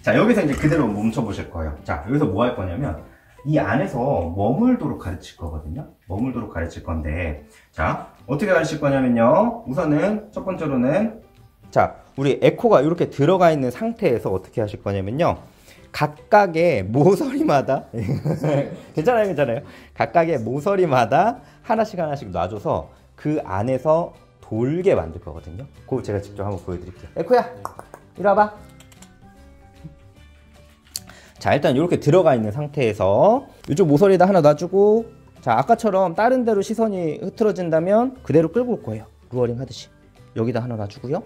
자, 여기서 이제 그대로 멈춰 보실 거예요. 자, 여기서 뭐 할 거냐면 이 안에서 머물도록 가르칠 거거든요. 머물도록 가르칠 건데, 자, 어떻게 가르칠 거냐면요. 우선은 첫 번째로는, 자, 우리 에코가 이렇게 들어가 있는 상태에서 어떻게 하실 거냐면요. 각각의 모서리마다 괜찮아요, 괜찮아요. 각각의 모서리마다 하나씩 하나씩 놔줘서 그 안에서 돌게 만들 거거든요. 그거 제가 직접 한번 보여드릴게요. 에코야, 이리 와봐. 자, 일단 이렇게 들어가 있는 상태에서 이쪽 모서리에다 하나 놔주고, 자, 아까처럼 다른 데로 시선이 흐트러진다면 그대로 끌고 올 거예요. 루어링 하듯이. 여기다 하나 놔주고요.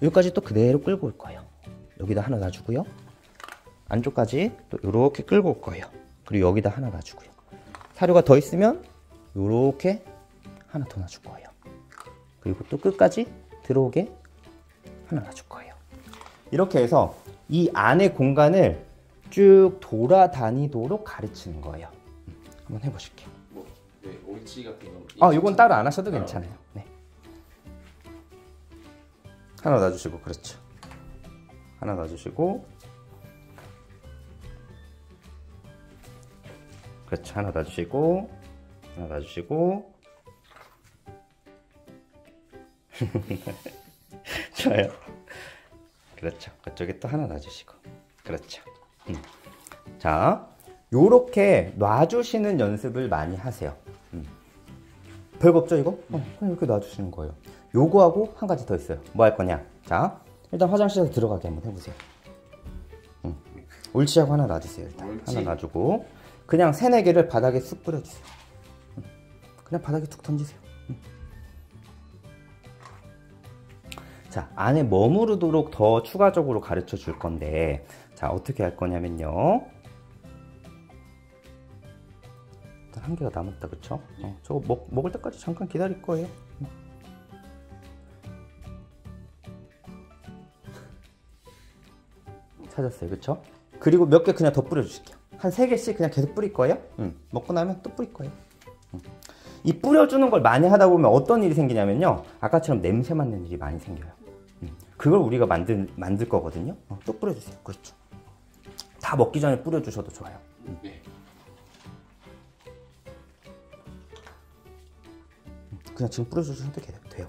여기까지 또 그대로 끌고 올 거예요. 여기다 하나 놔주고요. 안쪽까지 또 이렇게 끌고 올 거예요. 그리고 여기다 하나 놔주고요. 사료가 더 있으면 이렇게 하나 더 놔줄 거예요. 그리고 또 끝까지 들어오게 하나 놔줄 거예요. 이렇게 해서 이 안의 공간을 쭉 돌아다니도록 가르치는 거예요. 한번 해보실게요. 네, 옳지 같은 거. 이건 따로 안 하셔도 괜찮아요. 네. 하나 놔주시고, 그렇죠. 하나 놔주시고, 그렇죠. 하나 놔주시고, 하나 놔주시고. 좋아요. 그렇죠. 그쪽에 또 하나 놔주시고. 그렇죠. 자, 요렇게 놔주시는 연습을 많이 하세요. 별거 없죠, 이거? 그냥 이렇게 놔주시는 거예요. 요거하고 한 가지 더 있어요. 뭐 할 거냐? 자, 일단 화장실에서 들어가게 한번 해보세요. 옳지하고 하나 놔주세요. 일단 옳지. 하나 놔주고 그냥 3-4개를 바닥에 쑥 뿌려주세요. 그냥 바닥에 툭 던지세요. 자, 안에 머무르도록 더 추가적으로 가르쳐 줄 건데, 자, 어떻게 할 거냐면요. 일단 1개가 남았다, 그쵸? 저거 먹을 때까지 잠깐 기다릴 거예요. 찾았어요, 그쵸? 그리고 몇 개 그냥 더 뿌려주실게요. 한 3개씩 그냥 계속 뿌릴 거예요. 먹고 나면 또 뿌릴 거예요. 이 뿌려주는 걸 많이 하다 보면 어떤 일이 생기냐면요. 아까처럼 냄새 맡는 일이 많이 생겨요. 그걸 우리가 만들 거거든요. 또 뿌려주세요. 그렇죠. 다 먹기 전에 뿌려주셔도 좋아요. 네. 그냥 지금 뿌려주셔도 돼요.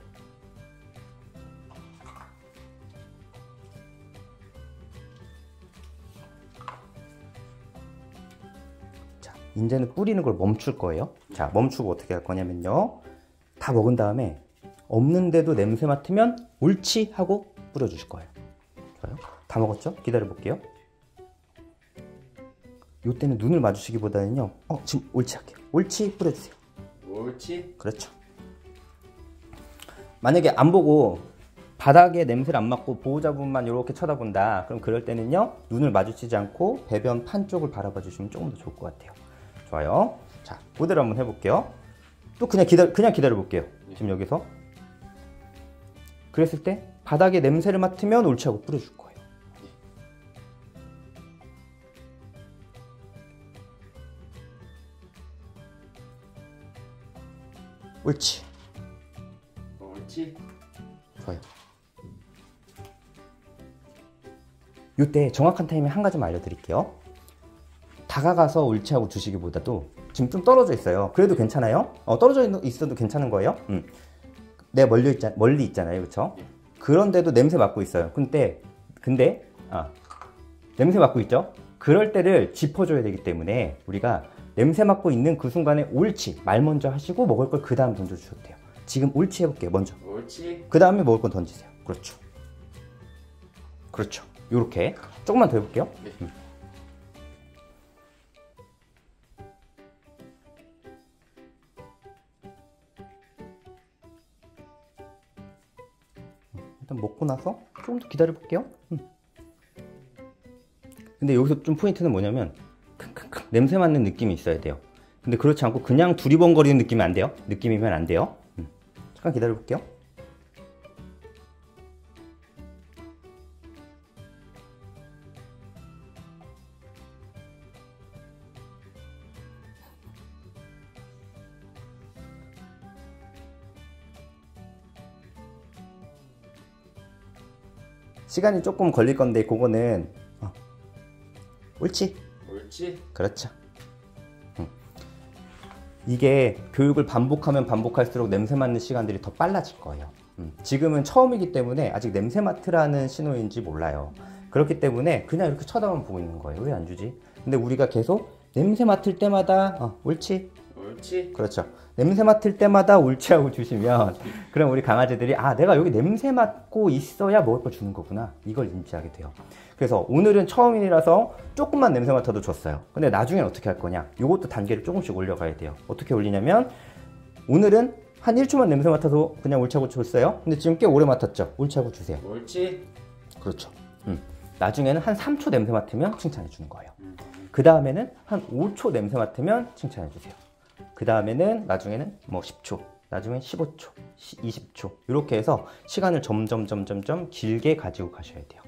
자, 이제는 뿌리는 걸 멈출 거예요. 자, 멈추고 어떻게 할 거냐면요. 다 먹은 다음에 없는데도 냄새 맡으면 옳지 하고 뿌려주실 거예요. 좋아요. 다 먹었죠? 기다려 볼게요. 이때는 눈을 마주치기보다는요. 지금 옳지 할게요. 옳지 뿌려주세요. 옳지. 그렇죠. 만약에 안 보고 바닥에 냄새를 안 맡고 보호자분만 이렇게 쳐다본다. 그럼 그럴 때는요. 눈을 마주치지 않고 배변 판 쪽을 바라봐 주시면 조금 더 좋을 것 같아요. 좋아요. 자, 그대로 한번 해볼게요. 또 그냥 기다려 볼게요. 지금 여기서. 그랬을 때 바닥에 냄새를 맡으면 옳지 하고 뿌려줄 거예요. 옳지. 옳지. 좋아요. 이때 정확한 타이밍 한 가지만 알려드릴게요. 다가가서 옳지 하고 주시기보다도 지금 좀 떨어져 있어요. 그래도 괜찮아요? 떨어져 있어도 괜찮은 거예요. 내가 멀리 있잖아요, 그렇죠? 그런데도 냄새 맡고 있어요. 근데 냄새 맡고 있죠? 그럴 때를 짚어줘야 되기 때문에 우리가 냄새 맡고 있는 그 순간에 옳지 말 먼저 하시고 먹을 걸 그 다음 던져주셔도 돼요. 지금 옳지 해볼게요. 먼저. 옳지. 그 다음에 먹을 건 던지세요. 그렇죠. 그렇죠. 요렇게 조금만 더 해볼게요. 네. 일단 먹고 나서 조금 더 기다려 볼게요. 근데 여기서 좀 포인트는 뭐냐면 킁킁킁 냄새 맡는 느낌이 있어야 돼요. 근데 그렇지 않고 그냥 두리번거리는 느낌이 안 돼요. 느낌이면 안 돼요. 잠깐 기다려 볼게요. 시간이 조금 걸릴 건데 그거는 옳지. 옳지. 그렇죠. 이게 교육을 반복하면 반복할수록 냄새 맡는 시간들이 더 빨라질 거예요. 지금은 처음이기 때문에 아직 냄새 맡으라는 신호인지 몰라요. 그렇기 때문에 그냥 이렇게 쳐다만 보고 있는 거예요. 왜 안 주지? 근데 우리가 계속 냄새 맡을 때마다 옳지. 옳지. 그렇죠. 냄새 맡을 때마다 옳지 하고 주시면 그럼 우리 강아지들이 아 내가 여기 냄새 맡고 있어야 먹을 걸 주는 거구나 이걸 인지하게 돼요. 그래서 오늘은 처음이라서 조금만 냄새 맡아도 줬어요. 근데 나중엔 어떻게 할 거냐, 이것도 단계를 조금씩 올려가야 돼요. 어떻게 올리냐면 오늘은 한 1초만 냄새 맡아서 그냥 옳지 하고 줬어요. 근데 지금 꽤 오래 맡았죠. 옳지 하고 주세요. 옳지. 그렇죠. 나중에는 한 3초 냄새 맡으면 칭찬해 주는 거예요. 그 다음에는 한 5초 냄새 맡으면 칭찬해 주세요. 그 다음에는 나중에는 뭐 10초, 나중엔 15초, 20초 이렇게 해서 시간을 점점 길게 가지고 가셔야 돼요.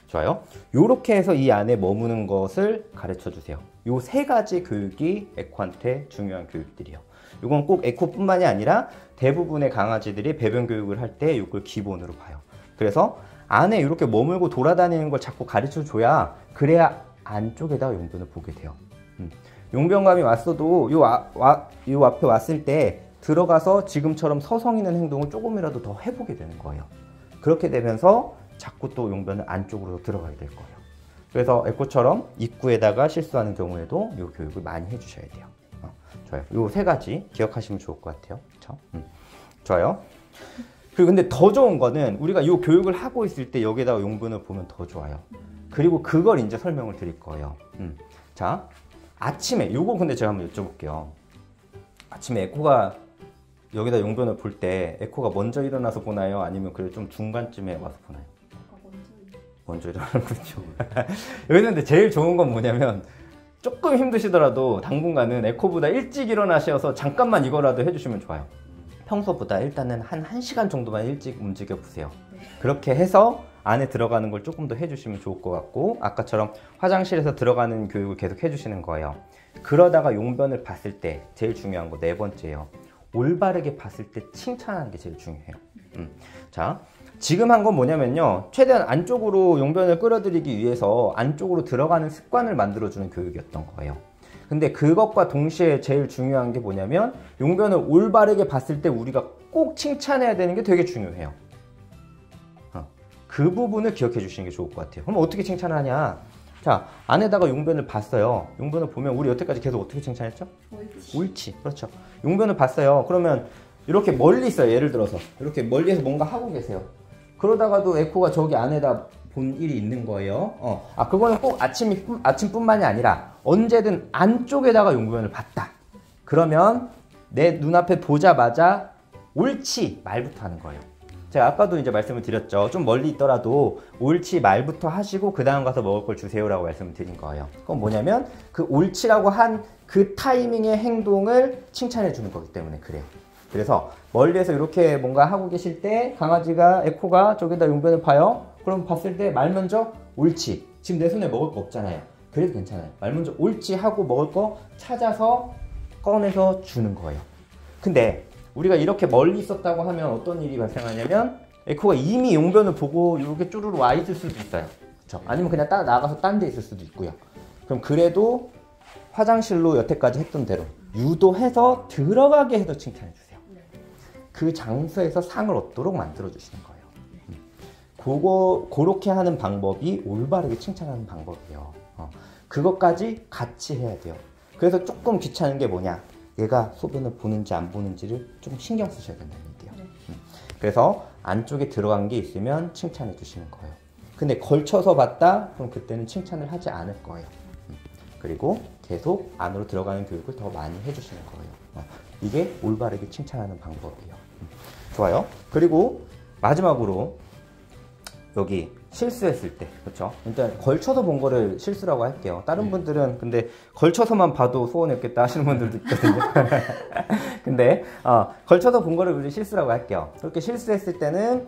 좋아요. 이렇게 해서 이 안에 머무는 것을 가르쳐 주세요. 요 세 가지 교육이 에코한테 중요한 교육들이에요. 이건 꼭 에코뿐만이 아니라 대부분의 강아지들이 배변 교육을 할 때 이걸 기본으로 봐요. 그래서 안에 이렇게 머물고 돌아다니는 걸 자꾸 가르쳐 줘야 그래야 안쪽에다가 용변을 보게 돼요. 용변감이 왔어도 요 앞에 왔을 때 들어가서 지금처럼 서성이는 행동을 조금이라도 더 해보게 되는 거예요. 그렇게 되면서 자꾸 또 용변을 안쪽으로 들어가게 될 거예요. 그래서 에코처럼 입구에다가 실수하는 경우에도 이 교육을 많이 해주셔야 돼요. 좋아요. 요 세 가지 기억하시면 좋을 것 같아요. 그렇죠? 좋아요. 그리고 근데 더 좋은 거는 우리가 이 교육을 하고 있을 때 여기다가 용변을 보면 더 좋아요. 그리고 그걸 이제 설명을 드릴 거예요. 자, 아침에 요거 근데 제가 한번 여쭤볼게요. 아침에 에코가 여기다 용변을 볼 때 에코가 먼저 일어나서 보나요? 아니면 그래 좀 중간쯤에 와서 보나요? 먼저 일어나는 거죠. 여기서 근데 제일 좋은 건 뭐냐면 조금 힘드시더라도 당분간은 에코보다 일찍 일어나셔서 잠깐만 이거라도 해주시면 좋아요. 평소보다 일단은 한 1시간 정도만 일찍 움직여 보세요. 그렇게 해서 안에 들어가는 걸 조금 더 해주시면 좋을 것 같고, 아까처럼 화장실에서 들어가는 교육을 계속 해주시는 거예요. 그러다가 용변을 봤을 때 제일 중요한 거 네 번째예요. 올바르게 봤을 때 칭찬하는 게 제일 중요해요. 자, 지금 한 건 뭐냐면요, 최대한 안쪽으로 용변을 끌어들이기 위해서 안쪽으로 들어가는 습관을 만들어주는 교육이었던 거예요. 근데 그것과 동시에 제일 중요한 게 뭐냐면 용변을 올바르게 봤을 때 우리가 꼭 칭찬해야 되는 게 되게 중요해요. 그 부분을 기억해 주시는 게 좋을 것 같아요. 그럼 어떻게 칭찬을 하냐? 자, 안에다가 용변을 봤어요. 용변을 보면 우리 여태까지 계속 어떻게 칭찬했죠? 옳지. 옳지. 그렇죠. 용변을 봤어요. 그러면 이렇게 멀리 있어요. 예를 들어서 이렇게 멀리에서 뭔가 하고 계세요. 그러다가도 에코가 저기 안에다 본 일이 있는 거예요. 그거는 꼭 아침뿐만이 아니라 언제든 안쪽에다가 용변을 봤다. 그러면 내 눈앞에 보자마자 옳지 말부터 하는 거예요. 제가 아까도 이제 말씀을 드렸죠. 좀 멀리 있더라도 옳지 말부터 하시고 그 다음 가서 먹을 걸 주세요라고 말씀을 드린 거예요. 그건 뭐냐면 그 옳지라고 한 그 타이밍의 행동을 칭찬해 주는 거기 때문에 그래요. 그래서 멀리에서 이렇게 뭔가 하고 계실 때 강아지가 에코가 저기다 용변을 봐요. 그럼 봤을 때 말 먼저 옳지. 지금 내 손에 먹을 거 없잖아요. 그래도 괜찮아요. 말 먼저 옳지 하고 먹을 거 찾아서 꺼내서 주는 거예요. 근데 우리가 이렇게 멀리 있었다고 하면 어떤 일이 발생하냐면 에코가 이미 용변을 보고 이렇게 쭈루루 와 있을 수도 있어요. 그렇죠? 아니면 그냥 나가서 딴 데 있을 수도 있고요. 그럼 그래도 화장실로 여태까지 했던 대로 유도해서 들어가게 해서 칭찬해 주세요. 그 장소에서 상을 얻도록 만들어 주시는 거예요. 그렇게 하는 방법이 올바르게 칭찬하는 방법이에요. 그것까지 같이 해야 돼요. 그래서 조금 귀찮은 게 뭐냐? 얘가 소변을 보는지 안 보는지를 좀 신경 쓰셔야 된다는 얘기예요. 그래서 안쪽에 들어간 게 있으면 칭찬해 주시는 거예요. 근데 걸쳐서 봤다? 그럼 그때는 칭찬을 하지 않을 거예요. 그리고 계속 안으로 들어가는 교육을 더 많이 해주시는 거예요. 이게 올바르게 칭찬하는 방법이에요. 좋아요. 그리고 마지막으로 여기 실수했을 때, 그렇죠? 일단 걸쳐서 본 거를 실수라고 할게요. 다른 분들은 근데 걸쳐서만 봐도 소원했겠다 하시는 분들도 있거든요. 근데 걸쳐서 본 거를 우리 실수라고 할게요. 그렇게 실수했을 때는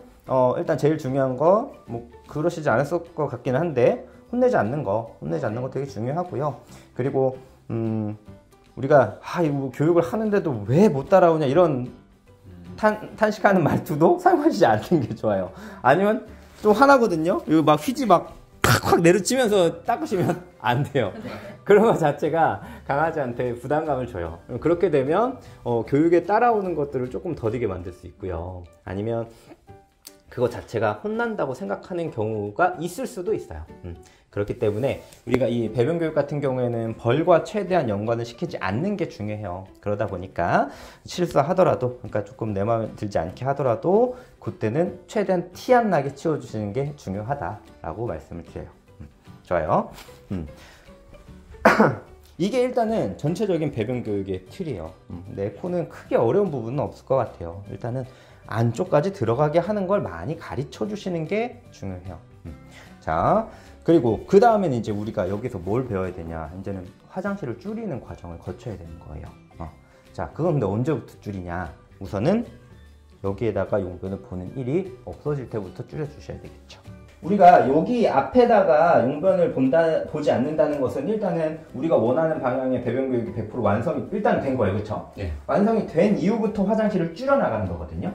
일단 제일 중요한 거 뭐 그러시지 않았을 것 같기는 한데 혼내지 않는 거 되게 중요하고요. 그리고 우리가 이거 교육을 하는데도 왜 못 따라오냐 이런 탄식하는 말투도 사용하시지 않는 게 좋아요. 아니면 또 하나거든요. 이거 막 휴지 막 콱콱 내려치면서 닦으시면 안 돼요. 그런 것 자체가 강아지한테 부담감을 줘요. 그렇게 되면 교육에 따라오는 것들을 조금 더디게 만들 수 있고요. 아니면 그거 자체가 혼난다고 생각하는 경우가 있을 수도 있어요. 그렇기 때문에 우리가 이 배변 교육 같은 경우에는 벌과 최대한 연관을 시키지 않는 게 중요해요. 그러다 보니까 실수하더라도, 그러니까 조금 내 마음에 들지 않게 하더라도 그때는 최대한 티 안 나게 치워주시는 게 중요하다라고 말씀을 드려요. 좋아요. 이게 일단은 전체적인 배변 교육의 틀이에요. 내 코는 크게 어려운 부분은 없을 것 같아요. 일단은 안쪽까지 들어가게 하는 걸 많이 가르쳐 주시는 게 중요해요. 자, 그리고 그 다음에는 이제 우리가 여기서 뭘 배워야 되냐, 이제는 화장실을 줄이는 과정을 거쳐야 되는 거예요. 자, 그건 근데 언제부터 줄이냐, 우선은 여기에다가 용변을 보는 일이 없어질 때부터 줄여 주셔야 되겠죠. 우리가 여기 앞에다가 용변을 보지 않는다는 것은 일단은 우리가 원하는 방향의 배변 교육이 100% 완성이 일단 된 거예요. 그렇죠? 네. 완성이 된 이후부터 화장실을 줄여 나가는 거거든요.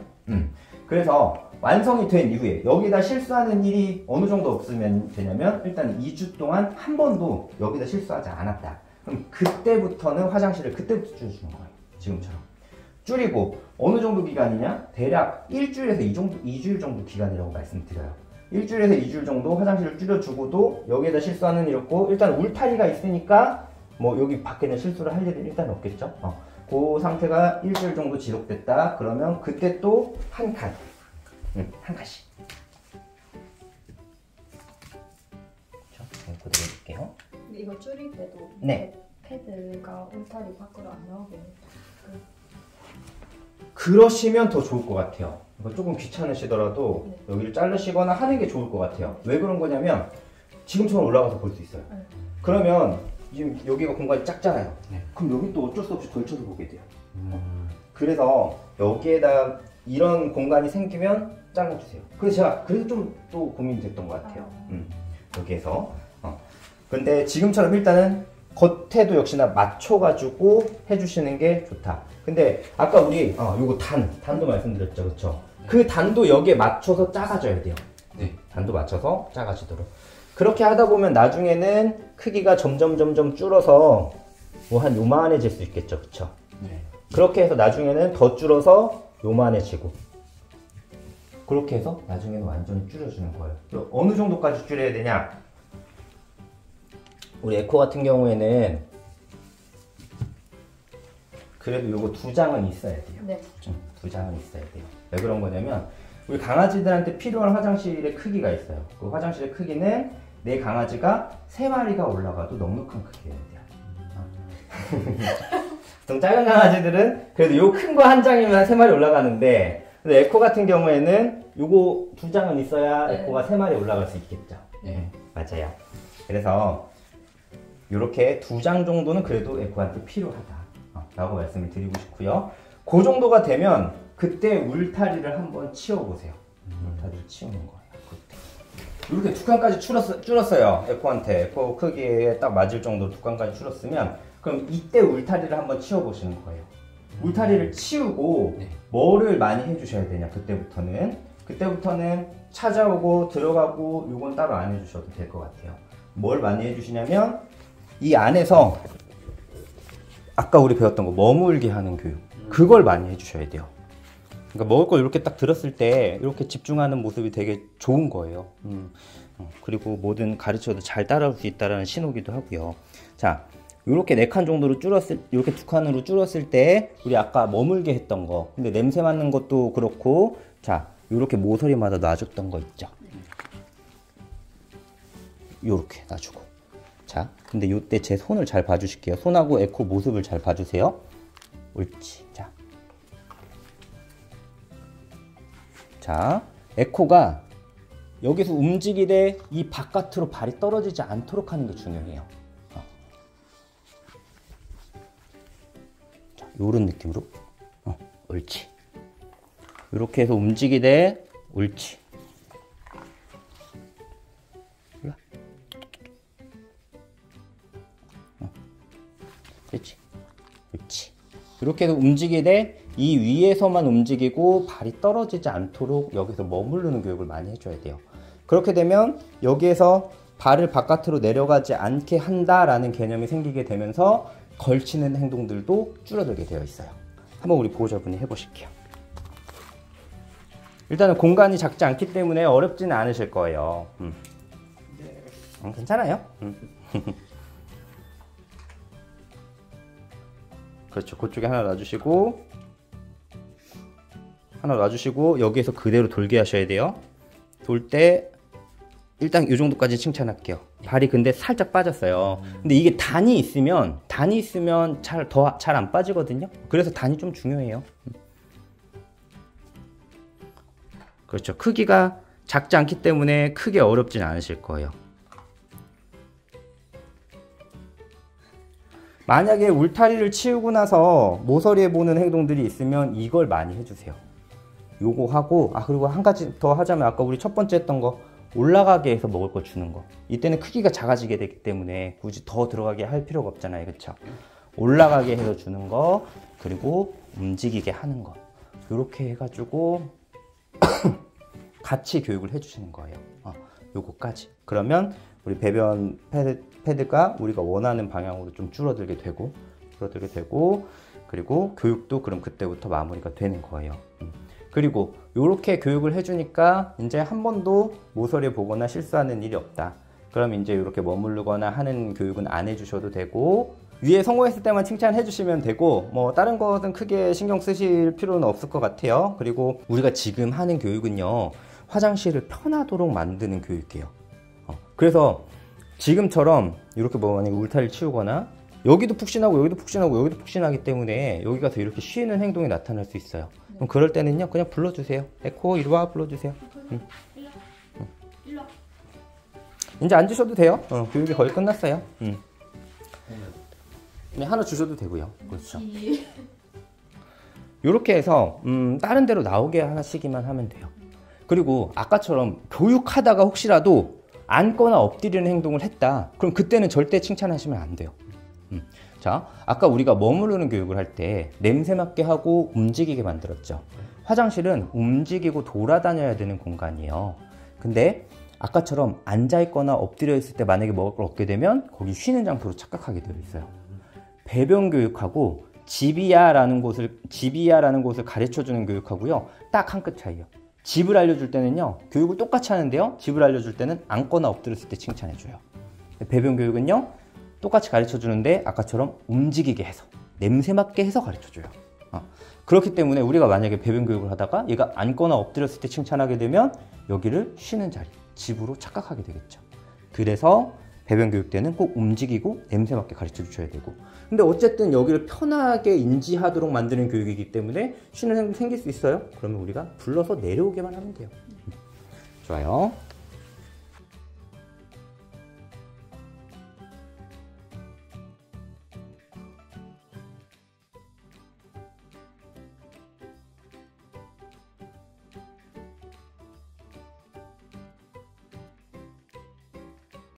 그래서 완성이 된 이후에 여기다 실수하는 일이 어느 정도 없으면 되냐면, 일단 2주 동안 한 번도 여기다 실수하지 않았다. 그럼 그때부터는 화장실을 그때부터 줄여주는 거예요. 지금처럼. 줄이고 어느 정도 기간이냐? 대략 일주일에서 2주일 정도 기간이라고 말씀드려요. 일주일에서 2주일 정도 화장실을 줄여주고도 여기에다 실수하는 일 없고, 일단 울타리가 있으니까 뭐 여기 밖에는 실수를 할 일은 일단 없겠죠. 그 상태가 일주일 정도 지속됐다. 그러면 그때 또 한 칸, 한 칸씩. 그렇죠? 그대로 해볼게요. 근데 이거 줄일 때도 네. 패드가 울타리 밖으로 안 나오게 그러시면 더 좋을 것 같아요. 이거 조금 귀찮으시더라도 네. 여기를 자르시거나 하는 게 좋을 것 같아요. 왜 그런 거냐면 지금처럼 올라가서 볼 수 있어요. 네. 그러면 지금 여기가 공간이 작잖아요. 네. 그럼 여기 또 어쩔 수 없이 걸쳐서 보게 돼요. 그래서 여기에다 이런 공간이 생기면 잘라주세요. 그래서 제가 그래서 좀 또 고민이 됐던 것 같아요. 여기에서. 근데 지금처럼 일단은 겉에도 역시나 맞춰가지고 해주시는 게 좋다. 근데 아까 우리 요거 단도 말씀드렸죠, 그렇죠? 네. 그 단도 여기에 맞춰서 작아져야 돼요. 네. 단도 맞춰서 작아지도록. 그렇게 하다 보면 나중에는 크기가 점점 줄어서 뭐 한 요만해질 수 있겠죠, 그렇죠? 네. 그렇게 해서 나중에는 더 줄어서 요만해지고, 그렇게 해서 나중에는 완전히 줄여주는 거예요. 그럼 어느 정도까지 줄여야 되냐? 우리 에코 같은 경우에는 그래도 요거 2장은 있어야 돼요. 네. 2장은 있어야 돼요. 왜 그런 거냐면 우리 강아지들한테 필요한 화장실의 크기가 있어요. 그 화장실의 크기는 내 강아지가 3마리가 올라가도 넉넉한 크기여야 돼요. 보통 작은 강아지들은 그래도 요 큰 거 한 장이면 3마리 올라가는데, 근데 에코 같은 경우에는 요거 2장은 있어야 네. 에코가 3마리 올라갈 수 있겠죠. 네. 맞아요. 그래서 이렇게 2장 정도는 그래도 에코한테 필요하다 라고 말씀을 드리고 싶고요. 그 정도가 되면 그때 울타리를 한번 치워보세요. 울타리를 치우는 거예요. 그때. 이렇게 2칸까지 줄었어요. 에코한테. 에코 크기에 딱 맞을 정도로 2칸까지 줄었으면, 그럼 이때 울타리를 한번 치워보시는 거예요. 울타리를 치우고 네. 뭐를 많이 해주셔야 되냐, 그때부터는 찾아오고 들어가고 요건 따로 안 해주셔도 될 것 같아요. 뭘 많이 해주시냐면 이 안에서 아까 우리 배웠던 거 머물게 하는 교육, 그걸 많이 해주셔야 돼요. 그러니까 먹을 걸 이렇게 딱 들었을 때 이렇게 집중하는 모습이 되게 좋은 거예요. 그리고 뭐든 가르쳐도 잘 따라올 수 있다는 신호기도 하고요. 자, 이렇게 4칸 정도로 이렇게 2칸으로 줄었을 때 우리 아까 머물게 했던 거, 근데 냄새 맡는 것도 그렇고, 자, 이렇게 모서리마다 놔줬던 거 있죠. 요렇게 놔주고. 자, 근데 요때 제 손을 잘 봐주실게요. 손하고 에코 모습을 잘 봐주세요. 옳지. 자, 에코가 여기서 움직이되 이 바깥으로 발이 떨어지지 않도록 하는 게 중요해요. 자, 요런 느낌으로. 옳지. 이렇게 해서 움직이되, 옳지. 그렇지. 그렇지. 이렇게 해서 움직이되 이 위에서만 움직이고 발이 떨어지지 않도록 여기서 머무르는 교육을 많이 해줘야 돼요. 그렇게 되면 여기에서 발을 바깥으로 내려가지 않게 한다라는 개념이 생기게 되면서 걸치는 행동들도 줄어들게 되어 있어요. 한번 우리 보호자분이 해보실게요. 일단은 공간이 작지 않기 때문에 어렵지는 않으실 거예요. 괜찮아요. 그렇죠. 그쪽에 하나 놔주시고 하나 놔주시고 여기에서 그대로 돌게 하셔야 돼요. 돌 때 일단 이 정도까지 칭찬할게요. 발이 근데 살짝 빠졌어요. 근데 이게 단이 있으면 잘 안 빠지거든요. 그래서 단이 좀 중요해요. 그렇죠. 크기가 작지 않기 때문에 크게 어렵진 않으실 거예요. 만약에 울타리를 치우고 나서 모서리에 보는 행동들이 있으면 이걸 많이 해주세요. 요거 하고 그리고 한 가지 더 하자면 아까 우리 첫 번째 했던 거 올라가게 해서 먹을 거 주는 거. 이때는 크기가 작아지게 되기 때문에 굳이 더 들어가게 할 필요가 없잖아요. 그렇죠? 올라가게 해서 주는 거 그리고 움직이게 하는 거 이렇게 해가지고 같이 교육을 해주시는 거예요. 요거까지. 그러면 우리 배변 패드가 우리가 원하는 방향으로 좀 줄어들게 되고 그리고 교육도 그럼 그때부터 마무리가 되는 거예요. 그리고 이렇게 교육을 해주니까 이제 한 번도 모서리에 보거나 실수하는 일이 없다. 그럼 이제 이렇게 머무르거나 하는 교육은 안 해주셔도 되고 위에 성공했을 때만 칭찬해 주시면 되고 뭐 다른 것은 크게 신경 쓰실 필요는 없을 것 같아요. 그리고 우리가 지금 하는 교육은요, 화장실을 편하도록 만드는 교육이에요. 그래서 지금처럼 이렇게 뭐 만약에 울타리를 치우거나 여기도 푹신하고 여기도 푹신하고 여기도 푹신하기 때문에 여기 가서 이렇게 쉬는 행동이 나타날 수 있어요. 그럼 그럴 때는요 그냥 불러주세요. 에코 이리 와 불러주세요. 이제 앉으셔도 돼요. 교육이 거의 끝났어요. 그냥 하나 주셔도 되고요. 그렇죠. 이렇게 해서 다른 데로 나오게 하시기만 하면 돼요. 그리고 아까처럼 교육하다가 혹시라도 앉거나 엎드리는 행동을 했다. 그럼 그때는 절대 칭찬하시면 안 돼요. 자, 아까 우리가 머무르는 교육을 할 때 냄새 맡게 하고 움직이게 만들었죠. 화장실은 움직이고 돌아다녀야 되는 공간이에요. 근데 아까처럼 앉아있거나 엎드려 있을 때 만약에 먹을 걸 얻게 되면 거기 쉬는 장소로 착각하게 되어 있어요. 배변 교육하고 집이야라는 곳을 가르쳐주는 교육하고요, 딱 한 끗 차이요. 집을 알려줄 때는요 교육을 똑같이 하는데요, 집을 알려줄 때는 앉거나 엎드렸을 때 칭찬해줘요. 배변 교육은요 똑같이 가르쳐주는데 아까처럼 움직이게 해서 냄새 맡게 해서 가르쳐줘요. 그렇기 때문에 우리가 만약에 배변 교육을 하다가 얘가 앉거나 엎드렸을 때 칭찬하게 되면 여기를 쉬는 자리, 집으로 착각하게 되겠죠. 그래서 배변 교육 때는 꼭 움직이고 냄새 맡게 가르쳐 주셔야 되고, 근데 어쨌든 여기를 편하게 인지하도록 만드는 교육이기 때문에 쉬는 행동 생길 수 있어요. 그러면 우리가 불러서 내려오게만 하면 돼요. 좋아요.